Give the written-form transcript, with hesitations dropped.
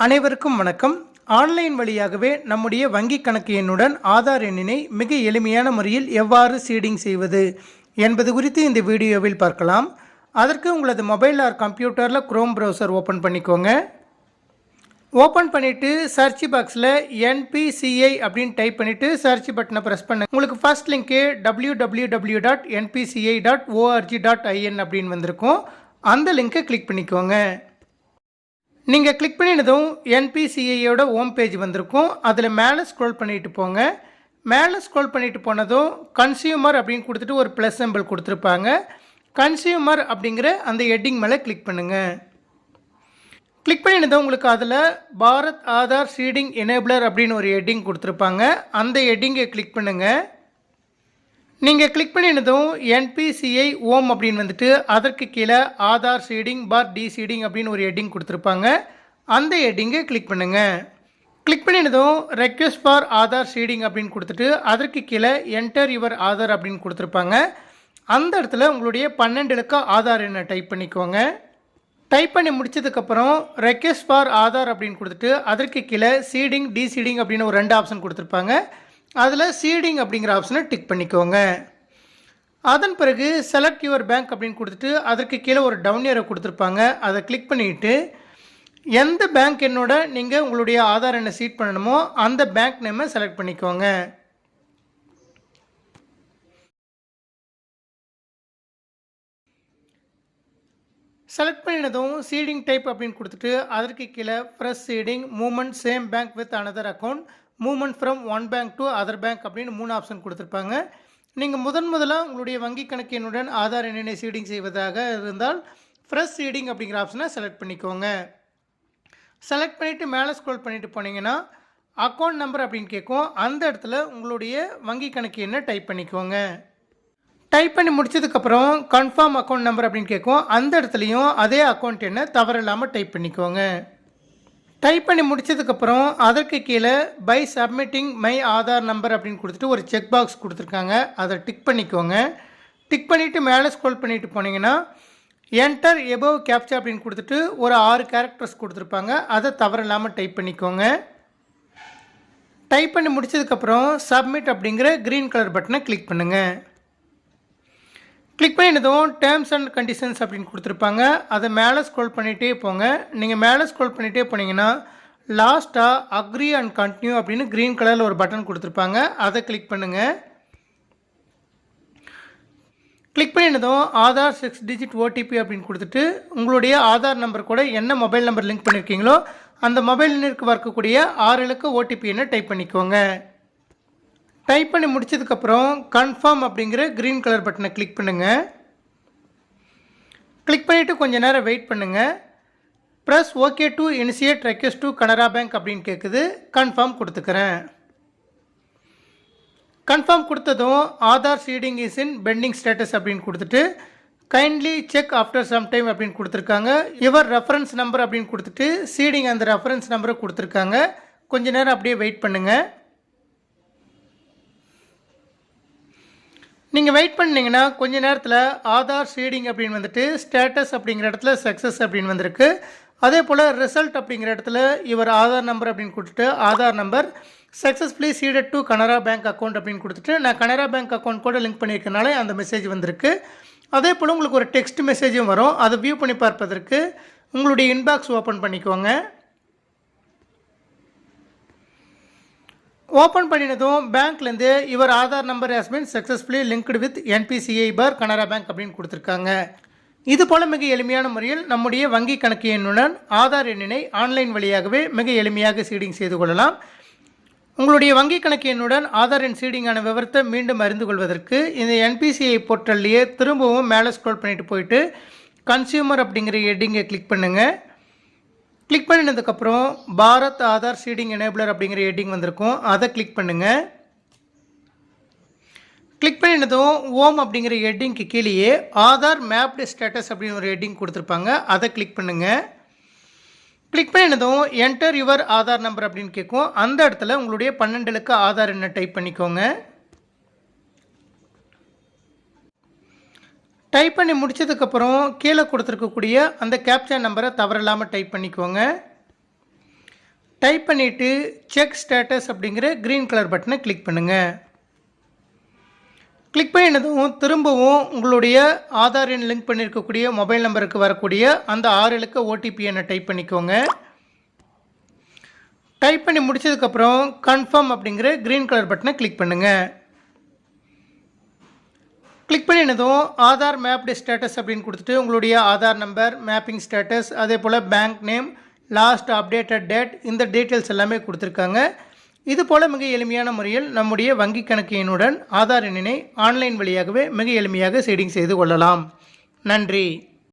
அனைவருக்கும் வணக்கம். ஆன்லைன் வழியாகவே நம்முடைய வங்கி கணக்கு எண்ணுடன் ஆதார் எண்ணினை மிக எளிமையான முறையில் எவ்வாறு சீடிங் செய்வது என்பது குறித்து இந்த வீடியோவில் பார்க்கலாம். அதற்கு உங்களது மொபைல் ஆர் கம்ப்யூட்டரில் குரோம் ப்ரௌசர் ஓப்பன் பண்ணிக்கோங்க. ஓப்பன் பண்ணிவிட்டு சர்ச் பாக்ஸில் NPCI அப்படின்னு டைப் பண்ணிவிட்டு சர்ச் பட்டனை ப்ரெஸ் பண்ண உங்களுக்கு ஃபர்ஸ்ட் லிங்க்கு www.npci.org.in அப்படின்னு வந்திருக்கும். அந்த லிங்க்கை கிளிக் பண்ணிக்கோங்க. நீங்கள் கிளிக் பண்ணினதும் NPCIயோட ஹோம் பேஜ் வந்திருக்கும். அதில் மேலே ஸ்க்ரோல் பண்ணிட்டு போங்க. மேலே ஸ்க்ரோல் பண்ணிட்டு போனதும் கன்சியூமர் அப்படின்னு கொடுத்துட்டு ஒரு ப்ளஸ் சிம்பிள் கொடுத்துருப்பாங்க. கன்சியூமர் அப்படிங்கிற அந்த ஹெட்டிங் மேலே கிளிக் பண்ணுங்கள். கிளிக் பண்ணினதும் உங்களுக்கு அதில் பாரத் ஆதார் சீடிங் எனேபிளர் அப்படின்னு ஒரு ஹெட்டிங் கொடுத்துருப்பாங்க. அந்த ஹெட்டிங்கை கிளிக் பண்ணுங்கள். நீங்கள் கிளிக் பண்ணினதும் NPCI ஹோம் அப்படின்னு வந்துட்டு அதற்கு கீழே ஆதார் சீடிங் பார் டி சீடிங் அப்படின்னு ஒரு ஹெட்டிங் கொடுத்துருப்பாங்க. அந்த ஹெட்டிங்கை கிளிக் பண்ணுங்கள். கிளிக் பண்ணினதும் ரெக்வெஸ்ட் ஃபார் ஆதார் சீடிங் அப்படின்னு கொடுத்துட்டு அதற்கு கீழே என்டர் யுவர் ஆதார் அப்படின்னு கொடுத்துருப்பாங்க. அந்த இடத்துல உங்களுடைய 12 இலக்க ஆதார் எண்ணை டைப் பண்ணிக்கோங்க. டைப் பண்ணி முடிச்சதுக்கப்புறம் ரெக்வெஸ்ட் ஃபார் ஆதார் அப்படின்னு கொடுத்துட்டு அதற்கு கீழே சீடிங் டி சீடிங் அப்படின்னு ஒரு 2 ஆப்ஷன் கொடுத்துருப்பாங்க. அதில் சீடிங் அப்படிங்கிற ஆப்ஷனை டிக் பண்ணிக்கோங்க. அதன் பிறகு செலக்ட் யுவர் பேங்க் அப்படின்னு கொடுத்துட்டு அதற்கு கீழே ஒரு டவுன் ஏரோ கொடுத்துருப்பாங்க. அதை கிளிக் பண்ணிவிட்டு எந்த பேங்க் எண்ணோட நீங்கள் உங்களுடைய ஆதார் எண்ணை சீட் பண்ணணுமோ அந்த பேங்க் நேமை செலக்ட் பண்ணிக்கோங்க. செலக்ட் பண்ணினதும் சீடிங் டைப் அப்படின்னு கொடுத்துட்டு அதற்கு கீழே fresh seeding movement same bank with another account movement from one bank to other bank அப்படின்னு 3 ஆப்ஷன் கொடுத்துருப்பாங்க. நீங்கள் முதலாக உங்களுடைய வங்கி கணக்கு எண்ணுடன் ஆதார் எண்ணை சீடிங் செய்வதாக இருந்தால் ஃப்ரெஷ் சீடிங் அப்படிங்கிற ஆப்ஷனை செலக்ட் பண்ணிக்கோங்க. செலக்ட் பண்ணிவிட்டு மேலே ஸ்க்ரோல் பண்ணிவிட்டு போனீங்கன்னா அக்கௌண்ட் நம்பர் அப்படின்னு கேட்கும். அந்த இடத்துல உங்களுடைய வங்கி கணக்கு எண்ணை டைப் பண்ணிக்கோங்க. டைப் பண்ணி முடிச்சதுக்கப்புறம் கன்ஃபார்ம் அக்கௌண்ட் நம்பர் அப்படின்னு கேட்கும். அந்த இடத்துலையும் அதே அக்கௌண்ட் எண்ணை தவறில்லாமல் டைப் பண்ணிக்கோங்க. டைப் பண்ணி முடிச்சதுக்கப்புறம் அதற்கு கீழே by submitting my Aadhaar number அப்படின்னு கொடுத்துட்டு ஒரு செக் பாக்ஸ் கொடுத்துருக்காங்க. அதை டிக் பண்ணிக்கோங்க. டிக் பண்ணிவிட்டு மேலே ஸ்க்ரோல் பண்ணிவிட்டு போனீங்கன்னா என்டர் எபோவ் கேப்சா அப்படின்னு கொடுத்துட்டு ஒரு 6 கேரக்டர்ஸ் கொடுத்துருப்பாங்க. அதை தவறில்லாமல் டைப் பண்ணிக்கோங்க. டைப் பண்ணி முடிச்சதுக்கப்புறம் சப்மிட் அப்படிங்கிற க்ரீன் கலர் பட்டனை கிளிக் பண்ணுங்கள். கிளிக் பண்ணினதும் டேர்ம்ஸ் அண்ட் கண்டிஷன்ஸ் அப்படின்னு கொடுத்துருப்பாங்க. அதை மேலே ஸ்க்ரோல் பண்ணிகிட்டே போங்க. நீங்கள் மேலே ஸ்க்ரோல் பண்ணிகிட்டே போனீங்கன்னா லாஸ்ட்டாக அக்ரி அண்ட் கண்டினியூ அப்படின்னு க்ரீன் கலரில் ஒரு பட்டன் கொடுத்துருப்பாங்க. அதை கிளிக் பண்ணுங்கள். கிளிக் பண்ணினதும் ஆதார் 6 டிஜிட் OTP அப்படின்னு கொடுத்துட்டு உங்களுடைய ஆதார் நம்பர் கூட என்ன மொபைல் நம்பர் லிங்க் பண்ணியிருக்கீங்களோ அந்த மொபைல் எண்ணிற்கு வரக்கூடிய 6 இலக்க OTP எண்ணை டைப் பண்ணிக்கோங்க. டைப் பண்ணி முடிச்சதுக்கப்புறம் கன்ஃபார்ம் அப்படிங்கிற க்ரீன் கலர் பட்டனை கிளிக் பண்ணுங்கள். கிளிக் பண்ணிவிட்டு கொஞ்சம் நேரம் வெயிட் பண்ணுங்கள். Press okay to initiate request to Canara Bank அப்படின்னு கேட்குது. கன்ஃபார்ம் கொடுத்துக்கிறேன். கன்ஃபார்ம் கொடுத்ததும் Aadhaar seeding is in pending status அப்படின்னு கொடுத்துட்டு kindly check after some time அப்படின்னு கொடுத்துருக்காங்க. யுவர் ரெஃபரன்ஸ் நம்பர் அப்படின்னு கொடுத்துட்டு சீடிங் அந்த ரெஃபரன்ஸ் நம்பரை கொடுத்துருக்காங்க. கொஞ்சம் நேரம் அப்படியே வெயிட் பண்ணுங்கள். நீங்கள் வெயிட் பண்ணிங்கன்னா கொஞ்சம் நேரத்தில் ஆதார் சீடிங் அப்படின்னு வந்துட்டு ஸ்டேட்டஸ் அப்படிங்கிற இடத்துல சக்ஸஸ் அப்படின்னு வந்திருக்கு. அதே போல் ரிசல்ட் அப்படிங்கிற இடத்துல இவர் ஆதார் நம்பர் அப்படின்னு கொடுத்துட்டு Aadhaar number successfully seeded to Canara bank account அப்படின்னு கொடுத்துட்டு நான் கனரா பேங்க் அக்கௌண்ட் கூட லிங்க் பண்ணியிருக்கனால அந்த மெசேஜ் வந்திருக்கு. அதே போல் உங்களுக்கு ஒரு டெக்ஸ்ட் மெசேஜும் வரும். அதை வியூ பண்ணி பார்ப்பதற்கு உங்களுடைய இன்பாக்ஸ் ஓப்பன் பண்ணிக்கோங்க. ஓப்பன் பண்ணினதும் பேங்க்லேருந்து இவர் Aadhaar number has been successfully linked with NPCI for Canara Bank அப்படின்னு கொடுத்துருக்காங்க. இது போல் மிக எளிமையான முறையில் நம்முடைய வங்கி கணக்கு எண்ணுடன் ஆதார் எண்ணினை ஆன்லைன் வழியாகவே மிக எளிமையாக சீடிங் செய்து கொள்ளலாம். உங்களுடைய வங்கி கணக்கு எண்ணுடன் ஆதார் எண் சீடிங்கான விவரத்தை மீண்டும் அறிந்து கொள்வதற்கு இந்த NPCI போர்ட்டல்லையே திரும்பவும் மேலே ஸ்க்ரோல் பண்ணிட்டு போயிட்டு கன்சியூமர் அப்படிங்கிற ஹெட்டிங்கை கிளிக் பண்ணுங்கள். கிளிக் பண்ணினதுக்கப்புறம் பாரத் ஆதார் சீடிங் எனேபிளர் அப்படிங்கிற ஹெட்டிங் வந்திருக்கும். அதை கிளிக் பண்ணுங்கள். கிளிக் பண்ணினதும் ஹோம் அப்படிங்கிற ஹெட்டிங்க்கு கீழேயே ஆதார் மேப்டு ஸ்டேட்டஸ் அப்படின்னு ஒரு ஹெட்டிங் கொடுத்துருப்பாங்க. அதை கிளிக் பண்ணுங்கள். கிளிக் பண்ணினதும் என்டர் யுவர் ஆதார் நம்பர் அப்படின்னு கேட்கும். அந்த இடத்துல உங்களுடைய 12 இலக்க ஆதார் எண்ணை டைப் பண்ணிக்கோங்க. டைப் பண்ணி முடிச்சதுக்கப்புறம் கீழே கொடுத்துருக்கக்கூடிய அந்த கேப்சா நம்பரை தவறில்லாமல் டைப் பண்ணிக்கோங்க. டைப் பண்ணிவிட்டு செக் ஸ்டேட்டஸ் அப்படிங்கிற க்ரீன் கலர் பட்டனை கிளிக் பண்ணுங்கள். கிளிக் பண்ணினதும் திரும்பவும் உங்களுடைய ஆதார் எண் லிங்க் பண்ணியிருக்கக்கூடிய மொபைல் நம்பருக்கு வரக்கூடிய அந்த 6 இலக்க ஓடிபி எண்ணை டைப் பண்ணிக்கோங்க. டைப் பண்ணி முடிச்சதுக்கப்புறம் கன்ஃபார்ம் அப்படிங்கிற க்ரீன் கலர் பட்டனை கிளிக் பண்ணுங்கள். கிளிக் பண்ணினதும் ஆதார் மேப்டு ஸ்டேட்டஸ் அப்படின்னு கொடுத்துட்டு உங்களுடைய ஆதார் நம்பர், மேப்பிங் ஸ்டேட்டஸ், அதே போல் bank name, last updated date, இந்த டீட்டெயில்ஸ் எல்லாமே கொடுத்துருக்காங்க. இது போல் மிக எளிமையான முறையில் நம்முடைய வங்கி கணக்கு எண்ணுடன் ஆதார் எண்ணினை ஆன்லைன் வழியாகவே மிக எளிமையாக செட்டிங் செய்து கொள்ளலாம். நன்றி.